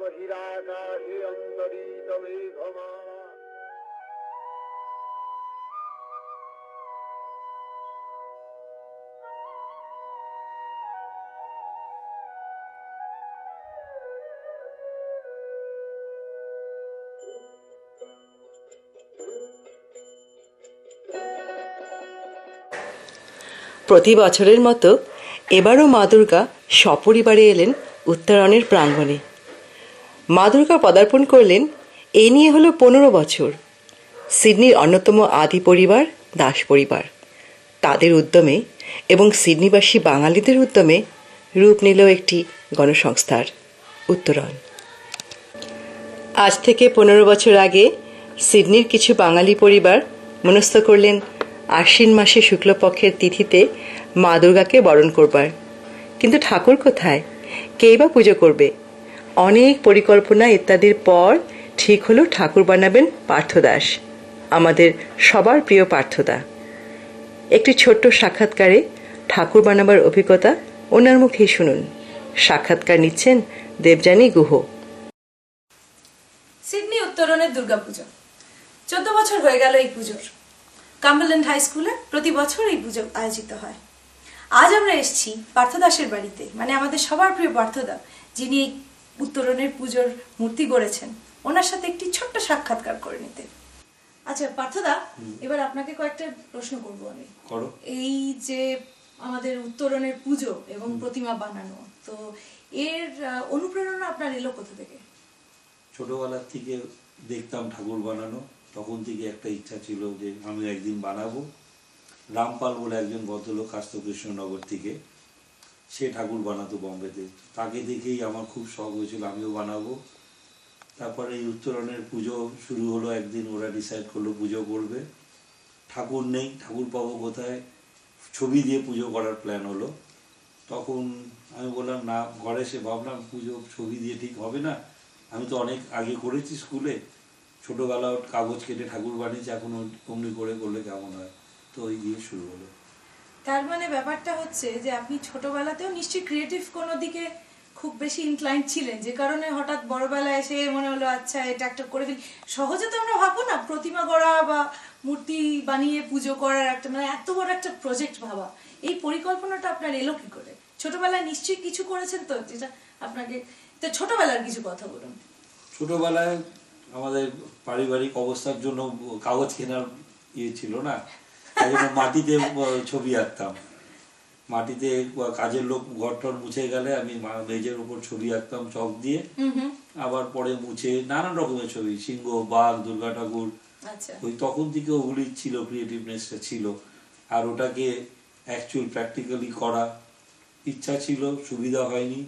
বহিরাকাশে অন্তরিত মেঘমালা। প্রতি বছরের মতো এবারও মা দুর্গা সপরিবারে এলেন উত্তরণের প্রাঙ্গণে। মা দুর্গা পদার্পণ করলেন এ নিয়ে হলো 15 বছর। সিডনির অন্যতম আদি পরিবার দাস পরিবার, তাদের উদ্যমে এবং সিডনিবাসী বাঙালিদের উদ্যমে রূপ নিল একটি গণসংস্থার উত্তরণ। আজ থেকে 15 বছর আগে সিডনির কিছু বাঙালি পরিবার মনস্থ করলেন আশ্বিন মাসে শুক্লপক্ষের তিথিতে মা দুর্গাকে বরণ করবার। কিন্তু ঠাকুর কোথায়, কেই বা পুজো করবে? অনেক পরিকল্পনা ইত্যাদির পর ঠিক হলো ঠাকুর বানাবেন পার্থদাস, আমাদের সবার প্রিয় পার্থদা। একটি ছোট্ট সাক্ষাৎকারে ঠাকুর বানাবার অভিজ্ঞতা ওনার মুখেই শুনুন। সাক্ষাৎকার নিচ্ছেন দেবযানী গুহ। সিডনি উত্তরণের দুর্গাপুজো 14 বছর হয়ে গেল এই পুজোর। কাম্বারল্যান্ড হাই স্কুলে প্রতি বছর এই পুজো আয়োজিত হয়। আজ আমরা এসেছি পার্থদাসের বাড়িতে, মানে আমাদের সবার প্রিয় পার্থদা, যিনি এই উত্তরণের পুজোর মূর্তি গড়েছেন। ওনার সাথে একটি ছোট্ট সাক্ষাৎকার করে নিতে। আচ্ছা পার্থদা, এবার আপনাকে কয়েকটা প্রশ্ন করব আমি। এই যে আমাদের উত্তরণের পুজো এবং প্রতিমা বানানো, তো এর অনুপ্রেরণা আপনার এলো কোথা থেকে? ছোটবেলার থেকে দেখতাম ঠাকুর বানানো, তখন থেকে একটা ইচ্ছা ছিল যে আমি একদিন বানাবো। রামপাল বলে একজন ভদ্রলোক আসতো কৃষ্ণনগর থেকে, সে ঠাকুর বানাতো বম্বেতে, তাকে দেখেই আমার খুব শখ হয়েছিল আমিও বানাবো। তারপরে এই উত্তরণের পুজো শুরু হলো, একদিন ওরা ডিসাইড করলো পুজো করবে। ঠাকুর নেই, ঠাকুর পাবো কোথায়, ছবি দিয়ে পুজো করার প্ল্যান হলো। তখন আমি বললাম না, ঘরে এসে ভাবলাম পুজো ছবি দিয়ে ঠিক হবে না, আমি তো অনেক আগে করেছি স্কুলে, ছোটোবেলায় কাগজ কেটে ঠাকুর বানিয়েছি, এখন অমনি করে করলে কেমন হয়, তো ওই দিয়ে শুরু হলো। তার মানে ব্যাপারটা হচ্ছে যে আপনি ছোটবেলাতেও নিশ্চয়ই ক্রিয়েটিভ কোনো দিকে খুব বেশি ইনক্লাইন্ড ছিলেন, যে কারণে হঠাৎ বড়বেলায় এসে মনে হলো আচ্ছা এটা একটা করে ফেলি। সহজে তো আমরা ভাববো না প্রতিমা গড়া বা মূর্তি বানিয়ে পুজো করার একটা, মানে এত বড় একটা প্রজেক্ট ভাবা, এই পরিকল্পনাটা আপনার এলো কি করে? ছোটবেলায় নিশ্চয়ই কিছু করেছেন তো, যেটা আপনাকে, তো ছোটবেলার কিছু কথা বলুন। ছোটবেলায় আমাদের পারিবারিক অবস্থার জন্য কাগজ কেনার ইয়ে ছিল না, তাই জন্য মাটিতে ছবি আঁকতাম। মাটিতে কাজের লোক ঘরটর মুছে গেলে আমি মেঝের উপর ছবি আঁকতাম চক দিয়ে, আবার পরে মুছে নানান রকমের ছবি, সিংহ, বাঘ, দুর্গা ঠাকুর। ওই তখন থেকে ওগুলি ছিল, ক্রিয়েটিভনেসটা ছিল। আর ওটাকে অ্যাকচুয়াল প্র্যাকটিক্যালি করা ইচ্ছা ছিল, সুবিধা হয়নি।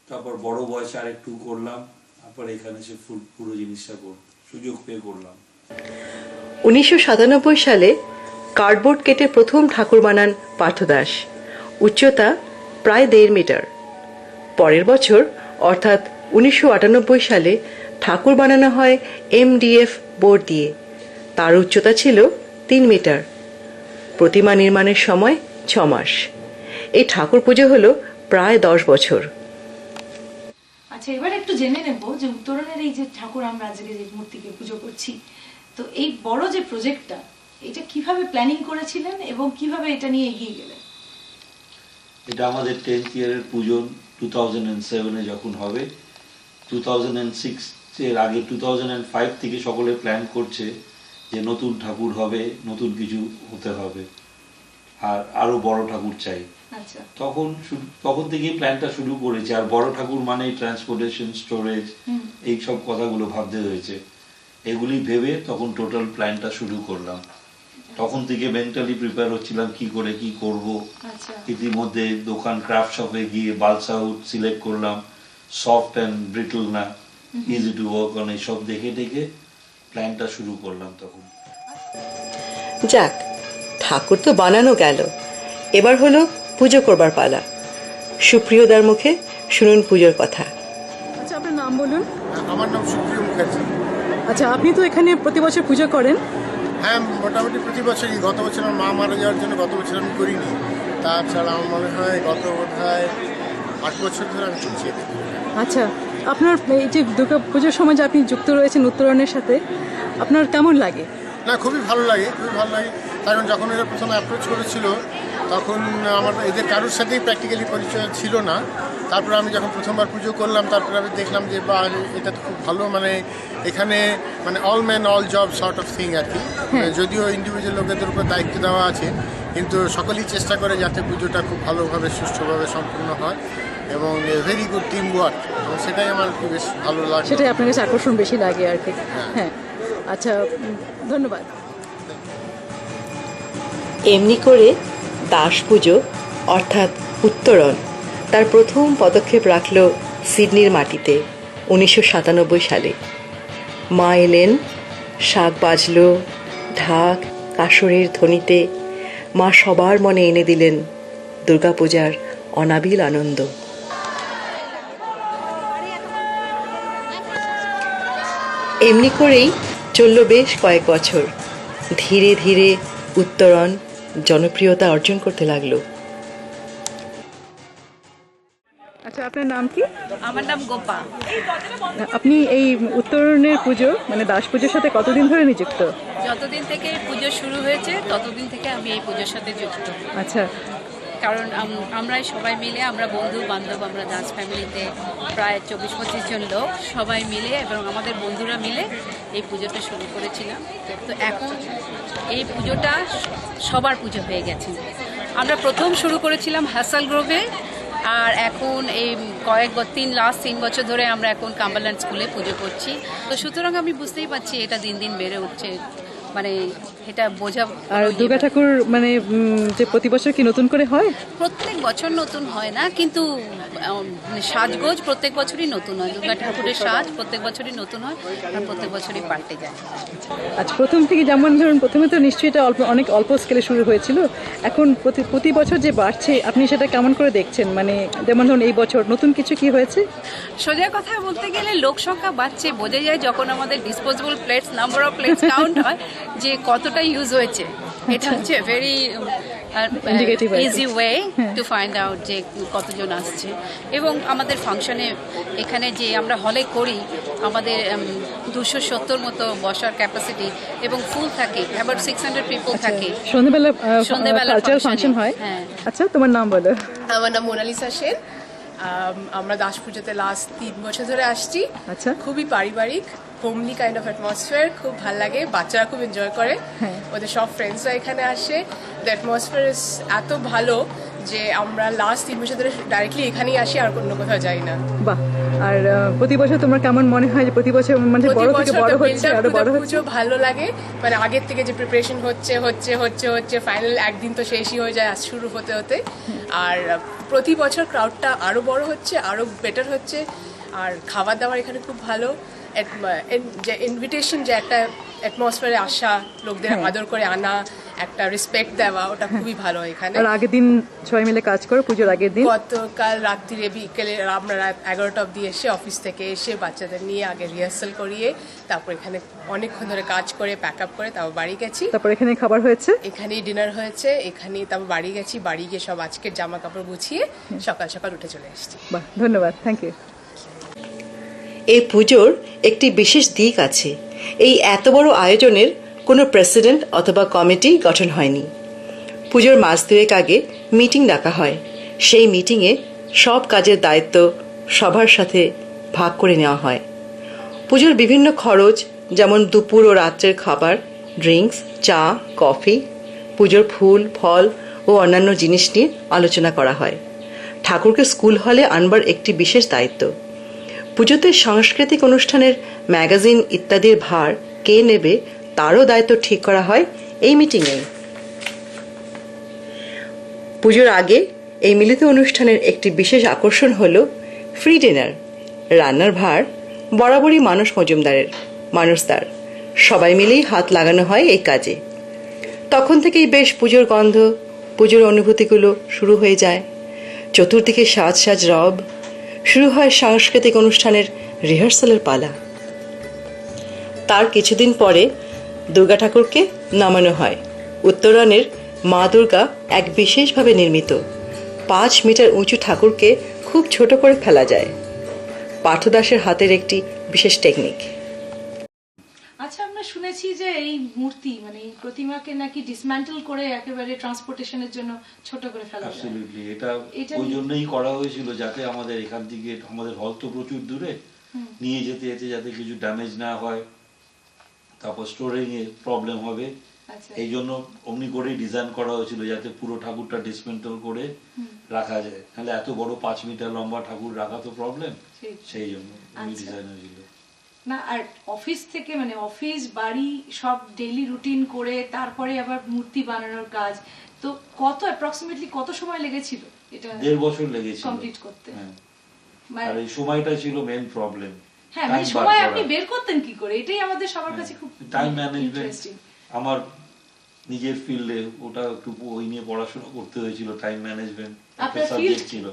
তারপর বড় বয়সে আর একটু করলাম, তারপর এখানে সে পুরো জিনিসটা সুযোগ পেয়ে করলাম। 1997 সালে কার্ডবোর্ড কেটে প্রথম ঠাকুর বানান পার্থদাস। উচ্চতা প্রায় 1.5 মিটার। পরের বছর অর্থাৎ 1998 সালে ঠাকুর বানানো হয় MDF বোর্ড দিয়ে। তার উচ্চতা ছিল 3 মিটার। প্রতিমা নির্মাণের সময় 6 মাস। এই ঠাকুর পুজো হলো প্রায় 10 বছর। আচ্ছা, এবার একটু জেনে নেব যে উত্তরণের এই যে ঠাকুর আমরা আজকে যে মূর্তিকে পুজো করছি, তো এই বড় যে প্রজেক্টটা, এটা কিভাবে প্ল্যানিং করেছিলেন এবং কিভাবে এটা নিয়ে এগিয়ে গেলেন? এটা আমাদের 10th ইয়ারের পুজো 2007-এ যখন হবে। 2006 এর আগে 2005 থেকে সকলে প্ল্যান করছে যে নতুন ঠাকুর হবে, নতুন কিছু হতে হবে, আর আরো বড় ঠাকুর চাই। তখন থেকেই প্ল্যানটা শুরু করেছে। আর বড় ঠাকুর মানে ট্রান্সপোর্টেশন, স্টোরেজ, এই সব কথাগুলো ভাবতে হয়েছে। এগুলি ভেবে তখন টোটাল প্ল্যানটা শুরু করলাম। তখন থেকে মেন্টালি প্রিপেয়ার হচ্ছিলাম কি করে কি করব। ইতিমধ্যে দোকান ক্রাফট শপে গিয়ে বালসা আউট সিলেক্ট করলাম, সফট অ্যান্ড ব্রিটল না, ইজি টু ওয়ার্ক অন, এইসব দেখে দেখে প্ল্যানটা শুরু করলাম তখন। যাক, ঠাকুর তো বানানো গেল, এবার হলো পুজো করবার পালা। সুপ্রিয়দার মুখে শুনুন পুজোর কথা। আচ্ছা, আপনার নাম বলুন। আমার নাম সুপ্রিয় মুখার্জি। আচ্ছা, আপনি তো এখানে প্রতি বছর পুজো করেন? হ্যাঁ, মোটামুটি প্রতি বছরই। গত বছর আমার মা মারা যাওয়ার জন্য গত বছর আমি করিনি। তাছাড়া আমার মনে হয় গত বোধহয় 8 বছর ধরে আমি করছি এটা। আচ্ছা, আপনার এই যে দুর্গা পুজোর সময় যে আপনি যুক্ত রয়েছেন উত্তরণের সাথে, আপনার কেমন লাগে? না, খুবই ভালো লাগে, খুবই ভালো লাগে। কারণ যখন এরা প্রথমে অ্যাপ্রোচ করেছিল তখন আমার এদের কারোর সাথেই প্র্যাকটিক্যালি পরিচয় ছিল না। তারপরে আমি যখন প্রথমবার পুজো করলাম, তারপরে আমি দেখলাম যে বা এটা তো খুব ভালো, মানে এখানে মানে all man all job sort of thing আর কি। যদিও ইন্ডিভিজুয়াল লোকেদের উপর দায়িত্ব দেওয়া আছে, কিন্তু সকলেই চেষ্টা করে যাতে পুজোটা খুব ভালোভাবে সুষ্ঠুভাবে সম্পূর্ণ হয় এবং ভেরি গুড টিম ওয়ার্ক, এবং সেটাই আমার খুব বেশ ভালো লাগে। সেটাই আপনার কাছে আকর্ষণ বেশি লাগে আর কি। হ্যাঁ, আচ্ছা, ধন্যবাদ। এমনি করে দাস পুজো অর্থাৎ উত্তরণ তার প্রথম পদক্ষেপ রাখল সিডনির মাটিতে 1997 সালে। মা এলেন, শাক বাজল, ঢাক কাসরের ধ্বনিতে মা সবার মনে এনে দিলেন দুর্গাপূজার অনাবিল আনন্দ। এমনি করেই চলল বেশ কয়েক বছর। ধীরে ধীরে উত্তরণ জনপ্রিয়তা অর্জন করতে লাগলো। আচ্ছা, আপনার নাম কি? আমার নাম গোপা। আপনি এই উত্তরণের পুজো মানে দাস পুজোর সাথে কতদিন ধরে নিযুক্ত? যতদিন থেকে পুজো শুরু হয়েছে ততদিন থেকে আমি এই পুজোর সাথে যুক্ত। আচ্ছা, কারণ আমরা সবাই মিলে, আমরা বন্ধু বান্ধব, আমরা দাস ফ্যামিলিতে প্রায় 24-25 জন লোক সবাই মিলে এবং আমাদের বন্ধুরা মিলে এই পুজোটা শুরু করেছিলাম। তো এখন এই পুজোটা সবার পুজো হয়ে গেছে। আমরা প্রথম শুরু করেছিলাম হ্যাসেল গ্রোভে, আর এখন এই লাস্ট 3 বছর ধরে আমরা এখন কাম্বারল্যান্ড স্কুলে পুজো করছি। তো সুতরাং আমি বুঝতেই পারছি এটা দিন দিন বেড়ে উঠছে, মানে এটা বোঝা। আর দুর্গা ঠাকুর মানে যে প্রতি বছর কি নতুন করে হয়? প্রত্যেক বছর নতুন হয় না, কিন্তু সাজগোজ প্রত্যেক বছরই নতুন হয়। দুর্গা ঠাকুরের সাজ প্রত্যেক বছরই নতুন হয় আর প্রত্যেক বছরই পাল্টে যায়। আচ্ছা, প্রথম থেকে যেমন ধরুন প্রথমে তো নিশ্চয়ই এটা অনেক অল্প স্কেলে শুরু হয়েছিল, এখন প্রতি বছর যে বাড়ছে আপনি সেটা কেমন করে দেখছেন? মানে যেমন ধরুন এই বছর নতুন কিছু কি হয়েছে? সোজা কথা বলতে গেলে লোক সংখ্যা বাড়ছে, বোঝা যায় যখন আমাদের disposable plates, number of plates count হয় যে কতটা ইউজ হয়েছে। এটা হচ্ছে very easy way to find out যে কতজন আসছে। এবং আমাদের ফাংশনে এখানে যে আমরা হলে করি, আমাদের 270 মতো বসার ক্যাপাসিটি এবং ফুল থাকে, আবার 600 পিপল থাকে। সন্ধ্যাবেলা কালচারাল ফাংশন হয়। হ্যাঁ। আচ্ছা, তোমার নাম বলো। আমার নাম মোনালিসা সেন। আমরা দাস পুজোতে লাস্ট 3 বছর ধরে আসছি। আচ্ছা, খুবই পারিবারিক, হোমলি কাইন্ড অফ অ্যাটমসফিয়ার, খুব ভালো লাগে। বাচ্চারা খুব এনজয় করে, ওদের সব ফ্রেন্ডসরা এখানে আসে। দ্য অ্যাটমসফিয়ার ইজ এত ভালো যে আমরা লাস্ট 3 বছর ধরে ডাইরেক্টলি এখানেই আসি, আর অন্য কোথাও যাই না। বাহ। আর প্রতি বছর তোমার কেমন মনে হয় যে প্রতি বছর মানে বড় থেকে বড় হচ্ছে, আরো বড় হচ্ছে? পুজো ভালো লাগে, মানে আগের থেকে যে প্রিপারেশন হচ্ছে ফাইনাল একদিন তো শেষই হয়ে যায় শুরু হতে হতে। আর প্রতি বছর ক্রাউডটা আরো বড় হচ্ছে, আরো বেটার হচ্ছে। আর খাবার দাবার এখানে খুব ভালো, যে ইনভিটেশন, যে একটা অ্যাটমসফিয়ারে আসা, লোকদের আদর করে আনা, একটা রেসপেক্ট দেওয়া, ওটা খুবই ভালো এখানে। আর আগের দিন সবাই মিলে কাজ করো পুজোর আগের দিন? গতকাল রাত্রিরে বিকেলে আমরা রাত 11টা অবধি এসে অফিস থেকে এসে বাচ্চাদের নিয়ে আগে রিহার্সাল করিয়ে তারপর এখানে অনেকক্ষণ ধরে কাজ করে প্যাক আপ করে তারপর বাড়ি গেছি। তারপর এখানে খাবার হয়েছে, এখানেই ডিনার হয়েছে, এখানেই তারপর বাড়ি গেছি। বাড়ি গিয়ে সব আজকের জামা কাপড় গুছিয়ে সকাল সকাল উঠে চলে এসেছি। বাহ, ধন্যবাদ, থ্যাংক ইউ। এই পুজোর একটি বিশেষ দিক আছে। এই এত বড় আয়োজনের কোনো প্রেসিডেন্ট অথবা কমিটি গঠন হয়নি। পুজোর মাস দুয়েক আগে মিটিং ডাকা হয়। সেই মিটিংয়ে সব কাজের দায়িত্ব সবার সাথে ভাগ করে নেওয়া হয়। পুজোর বিভিন্ন খরচ, যেমন দুপুর ও রাত্রের খাবার, ড্রিঙ্কস, চা, কফি, পুজোর ফুল, ফল ও অন্যান্য জিনিস নিয়ে আলোচনা করা হয়। ঠাকুরকে স্কুল হলে আনবার একটি বিশেষ দায়িত্ব। পুজোতে সাংস্কৃতিক অনুষ্ঠানের ম্যাগাজিন ইত্যাদির ভার কে নেবে তারও দায়িত্ব ঠিক করা হয় এই মিটিংয়ে। পুজোর আগে এই মিলিত অনুষ্ঠানের একটি বিশেষ আকর্ষণ হল ফ্রি ডিনার। রান্নার ভার বরাবরই মানুষদার সবাই মিলেই হাত লাগানো হয় এই কাজে। তখন থেকেই বেশ পুজোর গন্ধ, পুজোর অনুভূতিগুলো শুরু হয়ে যায়। চতুর্দিকে সাজ রব, শুরু হয় সাংস্কৃতিক অনুষ্ঠানের রিহার্সালের পালা। তার কিছুদিন পরে দুর্গা ঠাকুরকে নামানো হয়। উত্তরণের মা দুর্গা এক বিশেষভাবে নির্মিত 5 মিটার উঁচু ঠাকুরকে খুব ছোট করে ফেলা যায়। পার্থদাসের হাতের একটি বিশেষ টেকনিক। আচ্ছা, আমরা শুনেছি যে এই মূর্তি মানে এই প্রতিমাকে নাকি ডিসম্যান্টল করে একেবারে ট্রান্সপোর্টেশনের জন্য ছোট করে ফেলা যায়। অ্যাবসলিউটলি, এটা এটা ওই জন্যই করা হয়েছিল, যাতে আমাদের এখান থেকে, আমাদের হল তো প্রচুর দূরে, নিয়ে যেতে যেতে যাতে কিছু ড্যামেজ না হয়, তারপর স্টোরিং এ প্রবলেম হবে, আচ্ছা এই জন্য অমনি করেই ডিজাইন করা হয়েছিল যাতে পুরো ঠাকুরটা ডিসমেন্টল করে রাখা যায়। তাহলে এত বড় 5 মিটার লম্বা ঠাকুর রাখা তো প্রবলেম, ঠিক। সেই জন্য আচ্ছা। ডিজাইন হয়েছিল। না, আর অফিস থেকে মানে অফিস বাড়ি সব ডেইলি রুটিন করে তারপরে আবার মূর্তি বানানোর কাজ, তো কত অ্যাপ্রক্সিমেটলি কত সময় লেগেছিল এটা 1.5 বছর লেগেছিল কমপ্লিট করতে? হ্যাঁ। মানে- আর এই সময়টা ছিল মেইন প্রবলেম। হ্যাঁ, মানে সময় আপনি বের করতেন কি করে, এটাই আমাদের সবার কাছে খুব টাইম ম্যানেজমেন্ট, ইন্টারেস্টিং। আমার নিজের ফিল্ডে ওটা একটু ওই নিয়ে পড়াশোনা করতে হয়েছিল, টাইম ম্যানেজমেন্ট একটা আপনার সাবজেক্ট field? ছিল,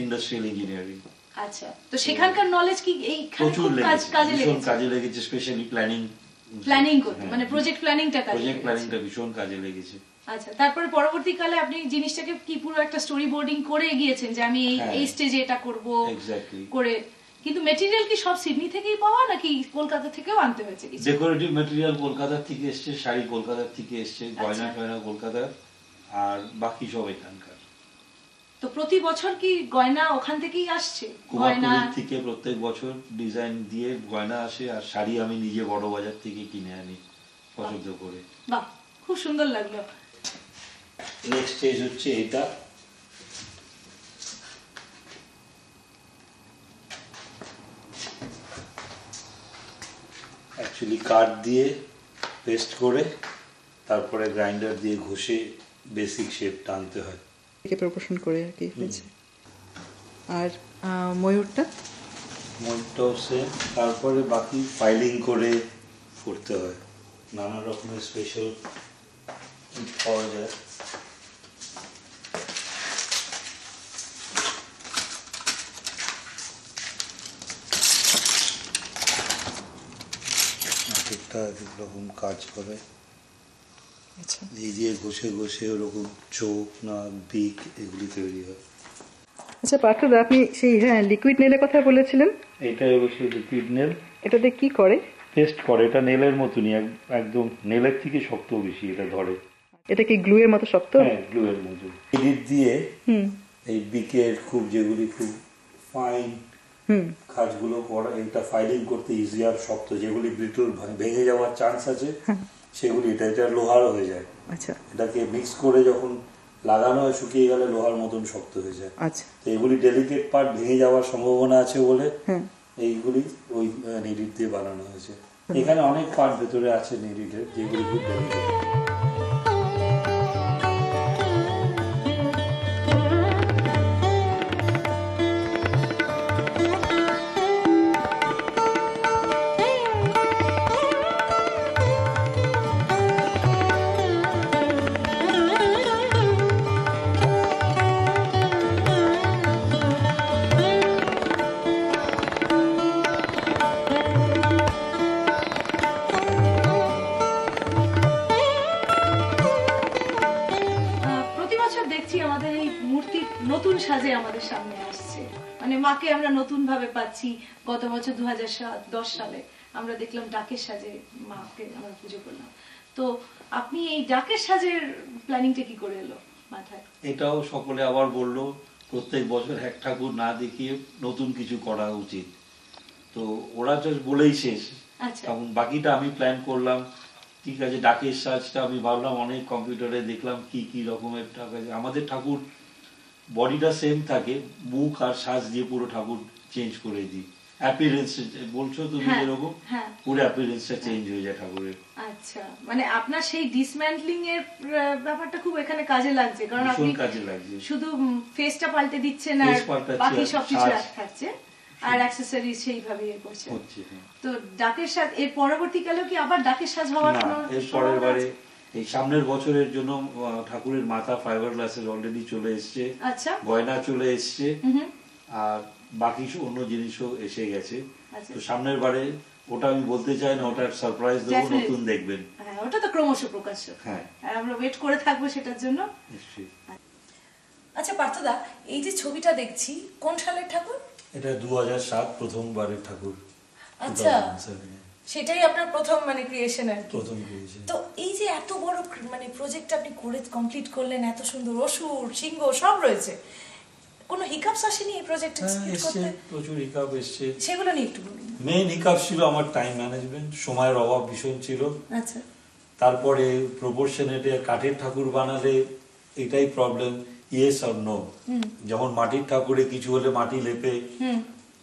ইন্ডাস্ট্রিয়াল ইঞ্জিনিয়ারিং। আচ্ছা, তো সেখানকার নলেজ কি এইখানে প্রচুর খুব লেগেছে, কাজে ভীষণ লেগেছে? কাজে লেগেছে, স্পেশালি প্ল্যানিং করতে মানে প্রজেক্ট প্ল্যানিংটা কাজে প্রজেক্ট লেগেছে। প্ল্যানিংটা ভীষণ কাজে লেগেছে। আচ্ছা, তারপরে পরবর্তীকালে আপনি জিনিসটাকে কি পুরো একটা স্টোরি বোর্ডিং করে এগিয়েছেন যে আমি হ্যাঁ। এই স্টেজে এটা করব এক্স্যাক্টলি। করে, কিন্তু মেটেরিয়াল কি সব সিডনি থেকেই পাওয়া নাকি কলকাতা থেকেও আনতে হয়েছে কিছু? ডেকোরেটিভ ম্যাটেরিয়াল কলকাতার থেকে এসছে, শাড়ি কলকাতার থেকে এসছে, গয়না আচ্ছা। টয়না কলকাতার, আর বাকি সব এখানকার। তো প্রতি বছর কি গয়না ওখান থেকেই আসছে? গয়না কুমারটুলির থেকে প্রত্যেক বছর ডিজাইন দিয়ে গয়না আসে, আর শাড়ি আমি নিজে বড় বাজার থেকে কিনে আনি পছন্দ করে। বাহ, খুব সুন্দর লাগলো। নেক্সট স্টেজ হচ্ছে এটা, অ্যাকচুয়ালি কাঠ দিয়ে পেস্ট করে তারপরে গ্রাইন্ডার দিয়ে ঘষে বেসিক শেপ টানতে হয়। প্রপোর্শন করে আর কি হয়েছে। আর ময়ূরটা মনটাও সেম, তারপরে বাকি ফাইলিং করে করতে হয়, নানা রকমের স্পেশাল পাওয়া যায়। একটা এক এক রকম কাজ করে, আচ্ছা এই দিয়ে ঘষে ঘষে ওরকম চোখ, নাক, বিক এগুলি তৈরি হয়। আচ্ছা পার্থদা, আপনি সেই লিকুইড নেলের কথা বলেছিলেন, এটাই অবশ্যই লিকুইড নেল, এটাতে কি করে? পেস্ট করে। এটা নেলের মতনই, একদম নেলের থেকে শক্ত বেশি, এটা ধরে। এটা কি গ্লু এর মতো শক্ত? হ্যাঁ, গ্লু এর মতো। এডিট দিয়ে এই বিকের খুব যেগুলি খুব ফাইন কাজগুলো করা, এটা ফাইলিং করতে ইজি, আর শক্ত যেগুলি ব্রিটল ভেঙে যাওয়ার চান্স আছে সেগুলি এটা লোহার হয়ে যায়। আচ্ছা এটাকে মিক্স করে যখন লাগানো হয় শুকিয়ে গেলে লোহার মতন শক্ত হয়ে যায়। আচ্ছা তো এগুলি ডেলিকেট পার্ট, ভেঙে যাওয়ার সম্ভাবনা আছে বলে এইগুলি ওই নিডিট দিয়ে বানানো হয়েছে। এখানে অনেক পার্ট ভেতরে আছে নিডিটের, যেগুলি খুব ডেলিকেট। প্রতি বছর দেখছি আমাদের এই মূর্তি নতুন সাজে আমাদের সামনে আসছে, মানে মাকে আমরা নতুন ভাবে পাচ্ছি। গত বছর 2010 সালে আমরা দেখলাম ডাকের সাজে মাকে আমরা পুজো করলাম। তো আপনি এই ডাকের সাজের প্ল্যানিংটা কি করে এলো মাথায়? এটাও সকলে আবার বললো প্রত্যেক বছর এক ঠাকুর না দেখিয়ে নতুন কিছু করা উচিত, তো ওরা জাস্ট বলেই শেষ। আচ্ছা। তখন বাকিটা আমি প্ল্যান করলাম, ঠিক আছে। ডাকের সাজটা আমি ভাবলাম, অনেক কম্পিউটারে দেখলাম কি কি রকমের ঠাকুর। আমাদের ঠাকুর বডিটা সেম থাকে, মুখ আর সাজ দিয়ে পুরো ঠাকুর চেঞ্জ করে দিই। অ্যাপিয়ারেন্স বলছো তুমি যেরকম, পুরো অ্যাপিয়ারেন্সটা চেঞ্জ হয়ে যায় ঠাকুরের। আচ্ছা, মানে আপনার সেই ডিসম্যান্টলিং এর ব্যাপারটা খুব এখানে কাজে লাগছে, কারণ আপনি কাজে লাগছে, শুধু ফেসটা পাল্টে দিচ্ছেন আর বাকি সবকিছু এক থাকছে, আর অ্যাকসেসরিজ সেইভাবে ইয়ে করছে। তো ডাকের সাজ এর পরবর্তীকালেও কি আবার ডাকের সাজ হওয়ার কোনো? এর পরের বারে এই সামনের বছরের জন্য ঠাকুরের মাথা ফাইবার গ্লাসের অলরেডি চলে এসছে, আচ্ছা, গয়না চলে এসছে, আর বাকি অন্য জিনিসও এসে গেছে। তো সামনের বারে ওটা আমি বলতে চাই না, ওটার সারপ্রাইজ দেবো, নতুন দেখবেন। হ্যাঁ, ওটা তো ক্রমশ প্রকাশ্য। হ্যাঁ, আমরা ওয়েট করে থাকবো সেটার জন্য। নিশ্চয়ই। আচ্ছা পার্থদা, এই যে ছবিটা দেখছি কোন সালের ঠাকুর? এটা 2007 প্রথমবারের ঠাকুর। আচ্ছা, 2007 সেটাই আপনার প্রথম মানে ক্রিয়েশন আর কি। প্রথম creation। তো এই যে এত বড় মানে প্রজেক্ট আপনি করে কমপ্লিট করলেন, এত সুন্দর অসুর সিংহ সব রয়েছে, কোনো হিকাপস আসেনি এই প্রজেক্ট হ্যাঁ, এক্সিকিউট এসছে, করতে? প্রচুর হিকাপ এসছে। সেগুলো নিয়ে একটু বলুন। মেইন হিকাপ ছিল আমার টাইম ম্যানেজমেন্ট, সময়ের অভাব ভীষণ ছিল। আচ্ছা, তারপরে প্রপোর্শনেটে কাঠের ঠাকুর বানালে এটাই প্রবলেম, ইয়েস অর নো। যেমন মাটির ঠাকুরে কিছু হলে মাটি লেপে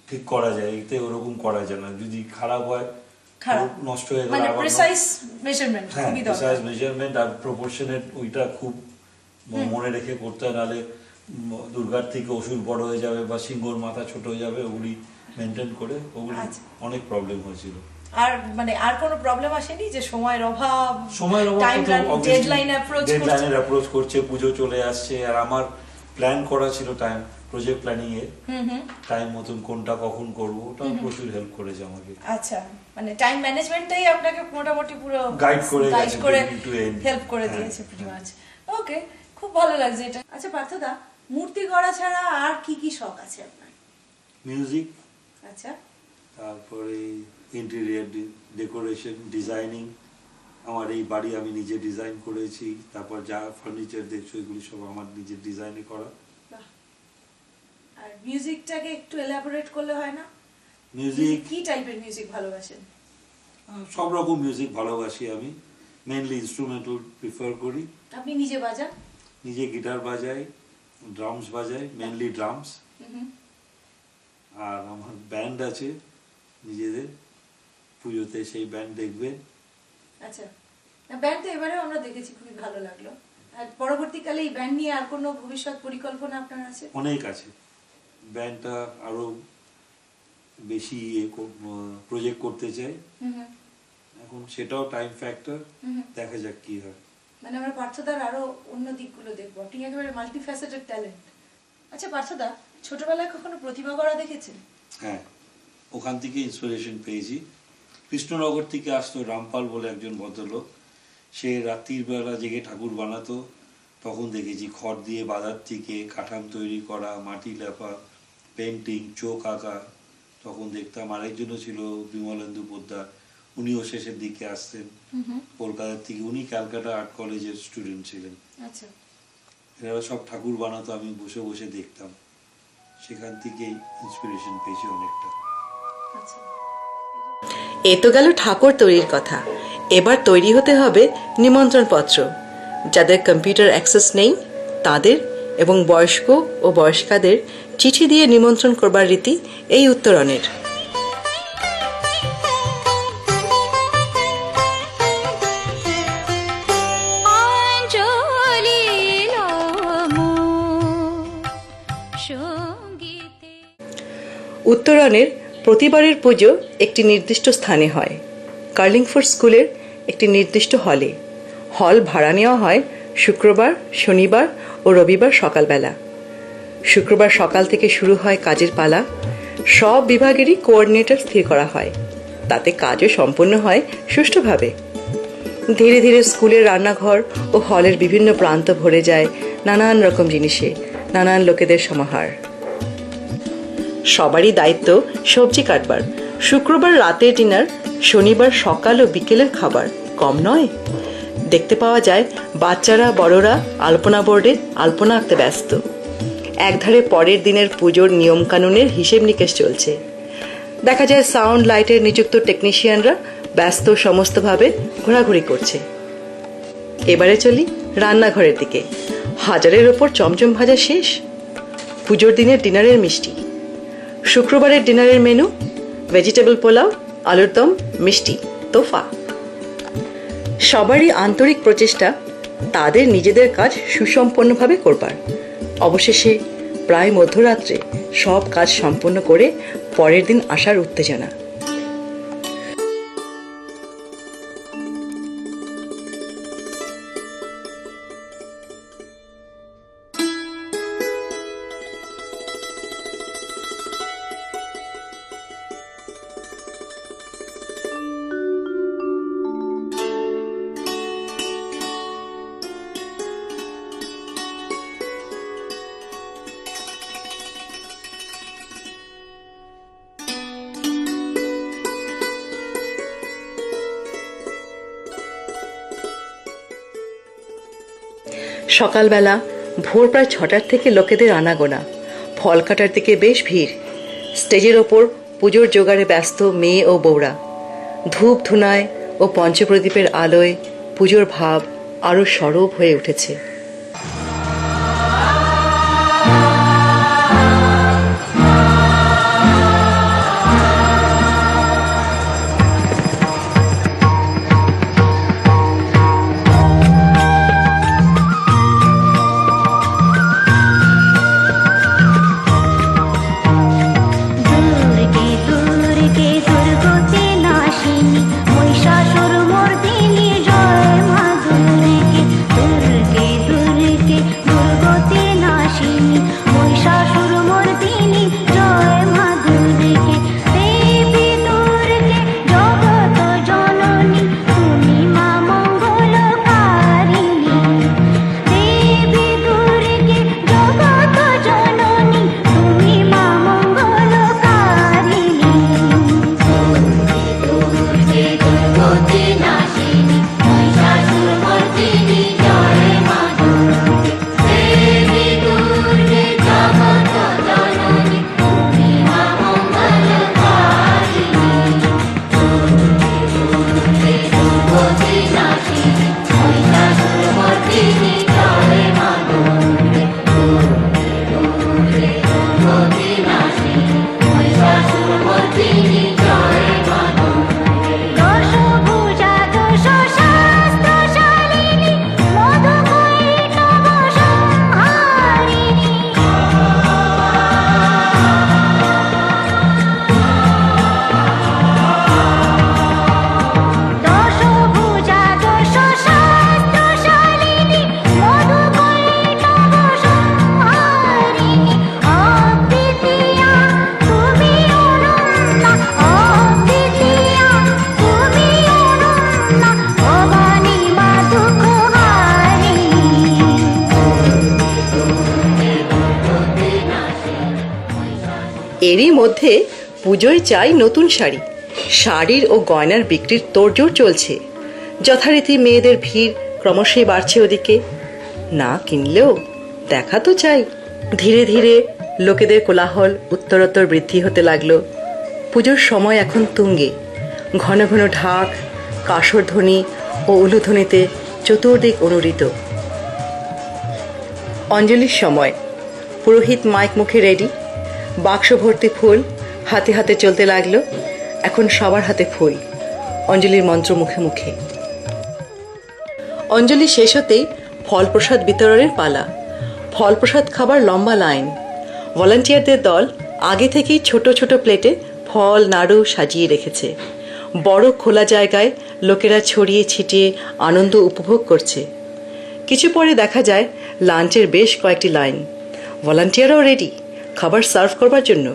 ঠিক করা যায়, এতে ওরকম করা যায় না। যদি খারাপ হয়, খারাপ নষ্ট হয়ে গেলে মানে আবার প্রিসাইজ মেজারমেন্ট হ্যাঁ, খুবই দরকার। প্রিসাইজ মেজারমেন্ট আর প্রপোর্শনেট ওইটা খুব মনে রেখে করতে হয়, নাহলে দুর্গার থেকে অসুর বড় হয়ে যাবে বা সিংহর মাথা ছোট হয়ে যাবে, ওগুলি মেনটেন করে ওগুলি আচ্ছা। অনেক প্রবলেম হয়েছিল। আর মানে আর কোনো প্রবলেম আসেনি যে সময়ের অভাব, সময়ের অভাব, টাইম ডেডলাইন অ্যাপ্রোচ ডেডলাইনের অ্যাপ্রোচ করছে, পুজো চলে আসছে, আর আমার প্ল্যান করা ছিল টাইম, প্রজেক্ট প্ল্যানিং এ টাইম মতন কোনটা কখন করব, ওটা প্রচুর হেল্প করেছে আমাকে। আচ্ছা, মানে টাইম ম্যানেজমেন্টটাই আপনাকে মোটামুটি পুরো গাইড করে গাইড করে beginning to end। হেল্প করে হ্যাঁ, দিয়েছে প্রিটি মাচ। ওকে, খুব ভালো লাগছে এটা। আচ্ছা পার্থদা, মূর্তি গড়া ছাড়া আর কি কি শখ আছে আপনার? মিউজিক, আচ্ছা, তারপরে ইন্টেরিয়ার ডেকোরেশন, ডিজাইনিং। আমার এই বাড়ি আমি নিজে ডিজাইন করেছি, তারপর যা ফার্নিচার দেখছো এগুলি সব আমার নিজের ডিজাইনে করা। বাহ। আর মিউজিকটাকে একটু এলাবোরেট করলে হয় না? মিউজিক, কি টাইপের মিউজিক ভালোবাসেন? সব রকম মিউজিক ভালোবাসি আমি, মেনলি ইনস্ট্রুমেন্টাল প্রিফার করি। আপনি নিজে বাজান? নিজে গিটার বাজাই, ড্রামস বাজাই, মেনলি ড্রামস। আর আমার ব্যান্ড আছে নিজেদের, পুজোতে সেই ব্যান্ড দেখবে। আচ্ছা, ব্যান্ড তো এবারেও আমরা দেখেছি, খুবই ভালো লাগলো। আর পরবর্তীকালে এই ব্যান্ড নিয়ে আর কোনো ভবিষ্যৎ পরিকল্পনা আপনার আছে? অনেক আছে, ব্যান্ডটা আরো বেশি প্রজেক্ট করতে চাই এখন, সেটাও টাইম ফ্যাক্টর, দেখা যাক কি হয়। মানে আমরা পার্থদার আরো অন্য দিকগুলো দেখবো, আপনি একেবারে মাল্টি ফ্যাসেটেড ট্যালেন্ট। আচ্ছা পার্থদা, ছোটবেলায় কখনো প্রতিমা গড়া দেখেছেন? হ্যাঁ, ওখান থেকে ইন্সপিরেশন পেয়েছি। কৃষ্ণনগর থেকে আসতো রামপাল বলে একজন ভদ্রলোক, সে রাত্রির বেলা জেগে ঠাকুর বানাতো, তখন দেখেছি খড় দিয়ে বাঁধার থেকে কাঠাম তৈরি করা, মাটি লেপা, পেন্টিং, চোখ আঁকা, তখন দেখতাম। আরেকজনও ছিল বিমলেন্দু পোদ্দার, উনিও শেষের দিকে আসতেন কলকাতার থেকে, উনি ক্যালকাটা আর্ট কলেজের স্টুডেন্ট ছিলেন। আচ্ছা, এরা সব ঠাকুর বানাতো, আমি বসে বসে দেখতাম, সেখান থেকেই ইন্সপিরেশন পেয়েছি অনেকটা। আচ্ছা। এ তো গেল ঠাকুর তৈরির কথা। এবার তৈরি হতে হবে নিমন্ত্রণ পত্র। যাদের কম্পিউটার অ্যাক্সেস নেই তাদের এবং বয়স্ক ও বয়স্কাদের চিঠি দিয়ে নিমন্ত্রণ করবার রীতি এই উত্তরণের। উত্তরণের প্রতিবারের পুজো একটি নির্দিষ্ট স্থানে হয়। কার্লিংফোর্ড স্কুলের একটি নির্দিষ্ট হলে। হল ভাড়া নেওয়া হয় শুক্রবার, শনিবার ও রবিবার সকালবেলা। শুক্রবার সকাল থেকে শুরু হয় কাজের পালা। সব বিভাগেরই কোঅর্ডিনেটর স্থির করা হয়, তাতে কাজও সম্পন্ন হয় সুষ্ঠুভাবে। ধীরে ধীরে স্কুলের রান্নাঘর ও হলের বিভিন্ন প্রান্ত ভরে যায় নানান রকম জিনিসে, নানান লোকেদের সমাহার। সবারই দায়িত্ব সবজি কাটবার। শুক্রবার রাতের ডিনার, শনিবার সকাল ও বিকেলের খাবার কম নয়। দেখতে পাওয়া যায় বাচ্চারা বড়রা আলপনা বোর্ডে আলপনা আঁকতে ব্যস্ত। একধারে পরের দিনের পুজোর নিয়মকানুনের হিসেব নিকেশ চলছে। দেখা যায় সাউন্ড লাইটের নিযুক্ত টেকনিশিয়ানরা ব্যস্ত সমস্তভাবে ঘোরাঘুরি করছে। এবারে চলি রান্নাঘরের দিকে। হাজারের ওপর চমচম ভাজা শেষ। পুজোর দিনের ডিনারের মিষ্টি। শুক্রবারের ডিনারের মেনু ভেজিটেবল পোলাও, আলুর দম, মিষ্টি, তোফা। সবারই আন্তরিক প্রচেষ্টা তাদের নিজেদের কাজ সুসম্পন্নভাবে করবার। অবশেষে প্রায় মধ্যরাত্রে সব কাজ সম্পন্ন করে পরের দিন আসার উত্তেজনা। সকালবেলা ভোর প্রায় 6টার থেকে লোকেদের আনাগোনা, ফল কাটার দিকে বেশ ভিড়। স্টেজের ওপর পুজোর জোগাড়ে ব্যস্ত মেয়ে ও বউরা। ধূপ ধুনায় ও পঞ্চপ্রদীপের আলোয় পুজোর ভাব আরও সরব হয়ে উঠেছে। এরই মধ্যে পুজোয় চাই নতুন শাড়ি। শাড়ির ও গয়নার বিক্রির তোড়জোড় চলছে। যথারীতি মেয়েদের ভিড় ক্রমশই বাড়ছে ওদিকে। না কিনলেও দেখা তো চাই। ধীরে ধীরে লোকেদের কোলাহল উত্তরোত্তর বৃদ্ধি হতে লাগলো। পুজোর সময় এখন তুঙ্গে। ঘন ঘন ঢাক, কাসরধ্বনি ও উলুধ্বনিতে চতুর্দিক অনুরিত। অঞ্জলির সময় পুরোহিত মাইক মুখে রেডি। বাক্স ভর্তি ফুল হাতে হাতে চলতে লাগলো। এখন সবার হাতে ফুল, অঞ্জলির মন্ত্র মুখে মুখে। অঞ্জলি শেষ হতেই ফল প্রসাদ বিতরণের পালা। ফল প্রসাদ খাবার লম্বা লাইন। ভলান্টিয়ারদের দল আগে থেকেই ছোট ছোট প্লেটে ফল নাড়ু সাজিয়ে রেখেছে। বড় খোলা জায়গায় লোকেরা ছড়িয়ে ছিটিয়ে আনন্দ উপভোগ করছে। কিছু পরে দেখা যায় লাঞ্চের বেশ কয়েকটি লাইন। ভলান্টিয়াররাও রেডি খাবার সার্ভ করবার জন্য।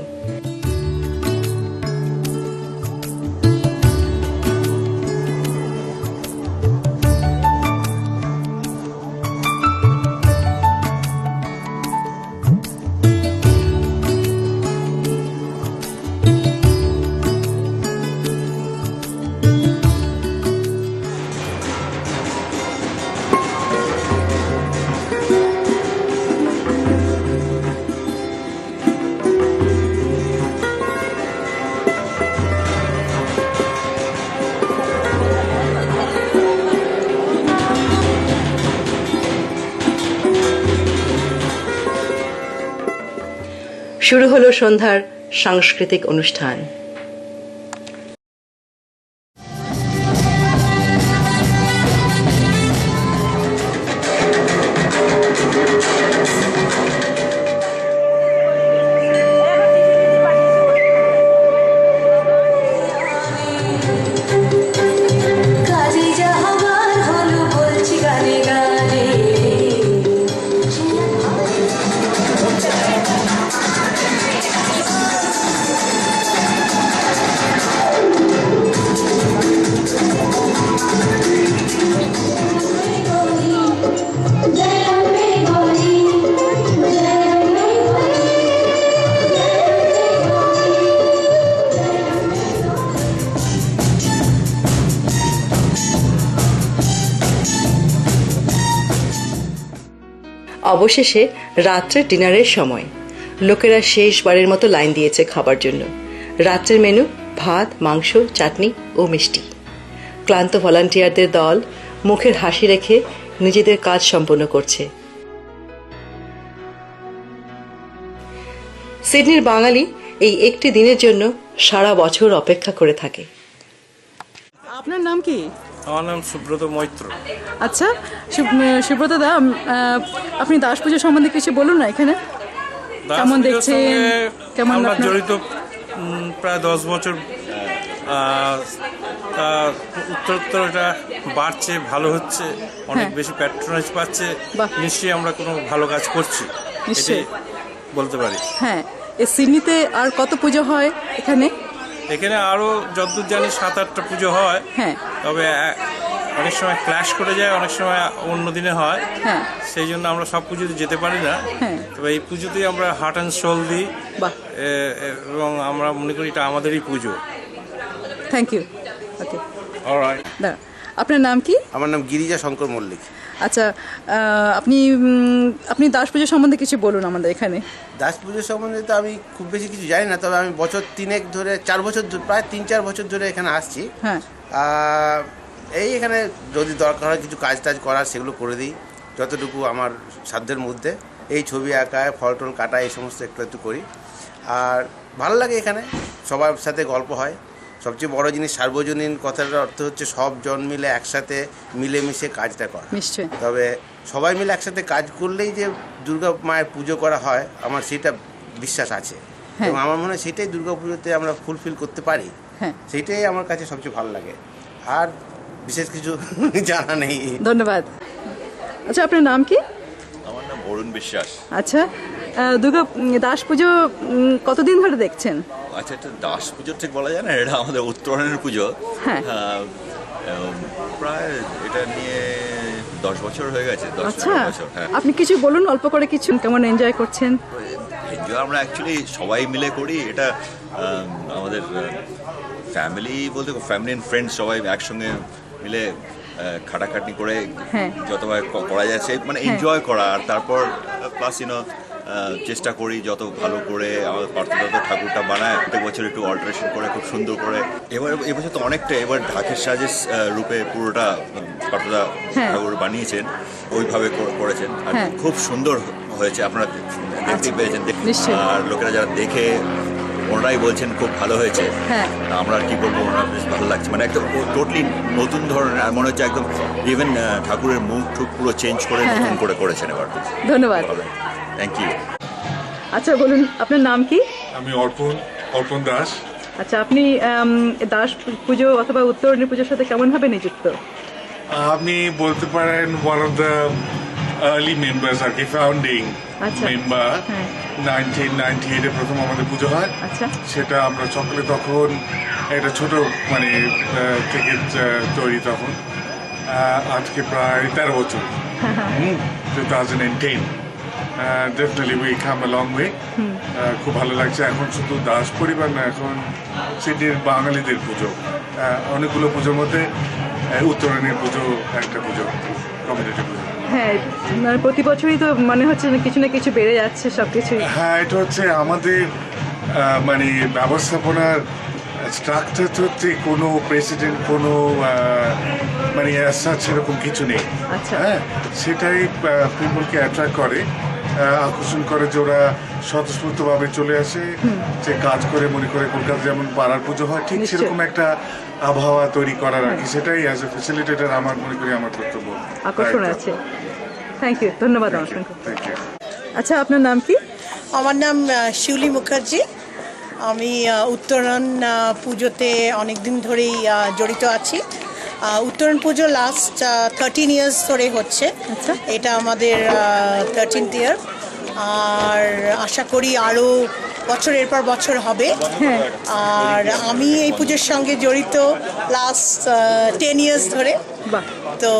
শুরু হলো সন্ধ্যার সাংস্কৃতিক অনুষ্ঠান। অবশেষে রাত্রের ডিনারের সময়। লোকেরা শেষবারের মতো লাইন দিয়েছে খাবার জন্য। রাত্রের মেনু ভাত, মাংস, চাটনি ও মিষ্টি। ক্লান্ত ভলান্টিয়ারদের দল মুখের হাসি রেখে নিজেদের কাজ সম্পন্ন করছে। সিডনির বাঙালি এই একটি দিনের জন্য সারা বছর অপেক্ষা করে থাকে। আপনার নাম কি? আমার নাম সুব্রত মৈত্র। আচ্ছা, সুব্রত দা, আপনি দাস পুজো সম্বন্ধে কিছু বলুন না। এখানে কেমন দেখছেন? কেমন আমরা আপনার? জড়িত প্রায় 10 বছর। উত্তরোত্তর এটা বাড়ছে, ভালো হচ্ছে, অনেক হ্যাঁ। বেশি প্যাট্রোনাইজ পাচ্ছে। বাহ। নিশ্চয়ই আমরা কোনো ভালো কাজ করছি, নিশ্চয়ই। এটাই বলতে পারি। হ্যাঁ, এই সিডনিতে আর কত পুজো হয় এখানে? এখানে আরও যতদূর জানি 7-8টা পুজো হয়। হ্যাঁ তবে অনেক সময় ক্ল্যাশ করে যায়, অনেক সময় অন্য দিনে হয়। হ্যাঁ সেই জন্য আমরা সব পুজোতে যেতে পারি না। হ্যাঁ। তবে এই পুজোতেই আমরা হার্ট অ্যান্ড সোল দিই। বাহ, এবং আমরা মনে করি এটা আমাদেরই পুজো। Thank you. Okay, alright. দাঁড়া, আপনার নাম কি? আমার নাম গিরিজা শঙ্কর মল্লিক। আচ্ছা, আপনি দাস পুজো সম্বন্ধে কিছু বলুন আমাদের এখানে। দাস পুজো সম্বন্ধে তো আমি খুব বেশি কিছু জানি না, তবে আমি বছর 3 ধরে 4 বছর প্রায় 3-4 বছর ধরে এখানে আসছি। হ্যাঁ। এই এখানে যদি দরকার হয় কিছু কাজ টাজ করার সেগুলো করে দিই যতটুকু আমার সাধ্যের মধ্যে। এই ছবি আঁকা, ফল টল কাটা, এই সমস্ত একটু একটু করি। আর ভালো লাগে এখানে, সবার সাথে গল্প হয়। সবচেয়ে বড় জিনিস সার্বজনীন কথাটার অর্থ হচ্ছে সব জন মিলে একসাথে মিলেমিশে কাজটা করা। নিশ্চয়ই। তবে সবাই মিলে একসাথে কাজ করলেই যে দুর্গা মায়ের পুজো করা হয়, আমার সেটা বিশ্বাস আছে। হ্যাঁ। এবং আমার মনে হয় সেটাই দুর্গা পুজোতে আমরা ফুলফিল করতে পারি। হ্যাঁ, সেইটাই আমার কাছে সবচেয়ে ভালো লাগে। আর বিশেষ কিছু জানা নেই। ধন্যবাদ। আচ্ছা, আপনার নাম কি? আমার নাম অরুণ বিশ্বাস। আচ্ছা, দাস পুজো কতদিন ধরে দেখছেন? আচ্ছা, এটা দাস পুজো ঠিক বলা যায় না, এটা আমাদের উত্তরায়ণের পুজো। হ্যাঁ। প্রায় এটা নিয়ে 10 বছর হয়ে গেছে। 10 আচ্ছা, বছর। হ্যাঁ, আপনি কিছু বলুন অল্প করে, কিছু কেমন এনজয় করছেন? এনজয় আমরা অ্যাকচুয়ালি সবাই মিলে করি এটা। আমাদের ফ্যামিলি বলতে ফ্যামিলি অ্যান্ড ফ্রেন্ডস সবাই একসঙ্গে মিলে খাটাখাটনি করে হ্যাঁ। যতভাবে করা যায় সেই মানে এনজয় করা। আর তারপর প্লাস চেষ্টা করি যত ভালো করে আমাদের পার্থদাত ঠাকুরটা বানায়। প্রত্যেক বছর একটু অল্টারেশন করে খুব সুন্দর করে। এবছর তো অনেকটা এবার ঢাকের সাজের রূপে পুরোটা পার্থদা ঠাকুর বানিয়েছেন, ওইভাবে করেছেন। আর হ্যাঁ। খুব সুন্দর হয়েছে, আপনারা দেখতে পেয়েছেন। নিশ্চয়ই। আর লোকেরা যারা দেখে ওনারাই বলছেন খুব ভালো হয়েছে। হ্যাঁ। আমরা আর কি বলবো, ওনারা বেশ ভালো লাগছে। মানে একদম টোটালি নতুন ধরনের, আর মনে হচ্ছে একদম ইভেন ঠাকুরের মুখ টুক পুরো চেঞ্জ করে নতুন করে করেছেন এবার। ধন্যবাদ। Thank you. আচ্ছা, বলুন আপনার নাম কি? আমি অর্পণ দাস। আচ্ছা, আপনি দাস পুজো অথবা উত্তরণী পুজোর সাথে কেমনভাবে নিযুক্ত? আপনি বলতে পারেন one of the early members আর কি, ফাউন্ডিং আচ্ছা। মেম্বার। হ্যাঁ। 1998-এ প্রথম আমাদের পুজো হয়। আচ্ছা। সেটা আমরা সকলে তখন একটা ছোট মানে টিকিট তৈরি তখন। আজকে প্রায় 13 বছর, 2010। Definitely we come a long way. খুব ভালো লাগছে। এখন শুধু দাস পরিবার না, এখন সিটির বাঙালিদের পুজো। অনেকগুলো পুজোর মধ্যে উত্তরণের পুজো একটা পুজো, কমিউনিটি পুজো। হ্যাঁ, মানে প্রতি বছরই তো মনে হচ্ছে কিছু না কিছু বেড়ে যাচ্ছে সবকিছু। হ্যাঁ, এটা হচ্ছে আমাদের মানে ব্যবস্থাপনার স্ট্রাকচার হচ্ছে কোনো প্রেসিডেন্ট, কোনো মানে সেরকম কিছু নেই। আচ্ছা। হ্যাঁ, সেটাই পিপলকে অ্যাট্রাক্ট করে, আকর্ষণ করে যে ওরা স্বতঃস্ফূর্তভাবে চলে আসে, যে কাজ করে। মনে করে কলকাতা যেমন পাড়ার পুজো হয়, ঠিক নিশ্চয়ই। সেরকম একটা আবহাওয়া তৈরি করার আর কি। সেটাই অ্যাজ এ ফ্যাসিলিটেটর আমার মনে করি আমার কর্তব্য। আকর্ষণ আছে। থ্যাংক ইউ, ধন্যবাদ অসংখ্য। Thank you. আচ্ছা, আপনার নাম কি? আমার নাম শিউলি মুখার্জি। আমি উত্তরণ পুজোতে অনেক দিন ধরেই জড়িত আছি। উত্তরণ পুজো লাস্ট 13 ইয়ার্স ধরে হচ্ছে। আচ্ছা। এটা আমাদের 13th ইয়ার। আর আশা করি আরও বছরের পর বছর হবে। হ্যাঁ। আর আমি এই পুজোর সঙ্গে জড়িত লাস্ট 10 ইয়ার্স ধরে। বাহ, তো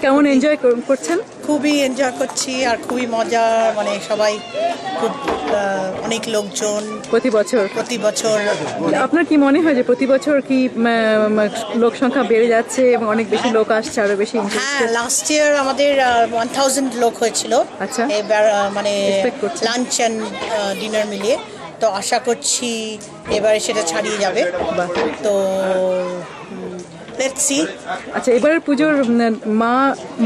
কেমন এনজয় করছেন? খুবই এনজয় করছি আর খুবই মজা, মানে সবাই খুব অনেক লোকজন প্রতি বছর আপনার কি মনে হয় যে প্রতি বছর কি লোক সংখ্যা বেড়ে যাচ্ছে এবং অনেক বেশি লোক আসছে, আরো বেশি? হ্যাঁ, লাস্ট ইয়ার আমাদের 1000 লোক হয়েছিল। আচ্ছা, এবার মানে লাঞ্চ অ্যান্ড ডিনার মিলিয়ে, তো আশা করছি এবারে সেটা ছাড়িয়ে যাবে। তো লেটস সি। আচ্ছা, এবারের পুজোর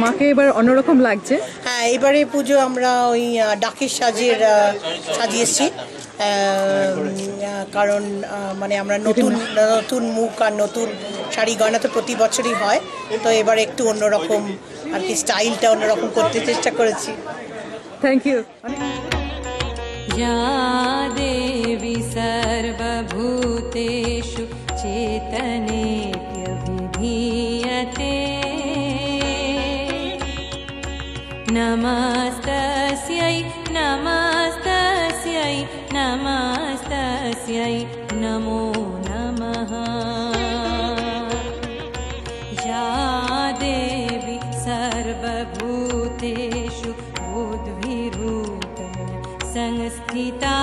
মাকে এবার অন্যরকম লাগছে। হ্যাঁ, এবারে পুজো আমরা ওই ডাকের সাজিয়েছি, কারণ মানে আমরা নতুন মুখ আর নতুন শাড়ি গয়না তো প্রতি বছরই হয়, তো এবার একটু অন্যরকম আর কি, স্টাইলটা অন্যরকম করতে চেষ্টা করেছি। Thank you. या देवी सर्वभूतेषु चेतनेऽप्यभिधीयते नमस्तस्यै नमस्तस्यै नमस्तस्यै नमो नमः। या देवी सर्वभूतेषु बुद्धिरूपेण संस्थिता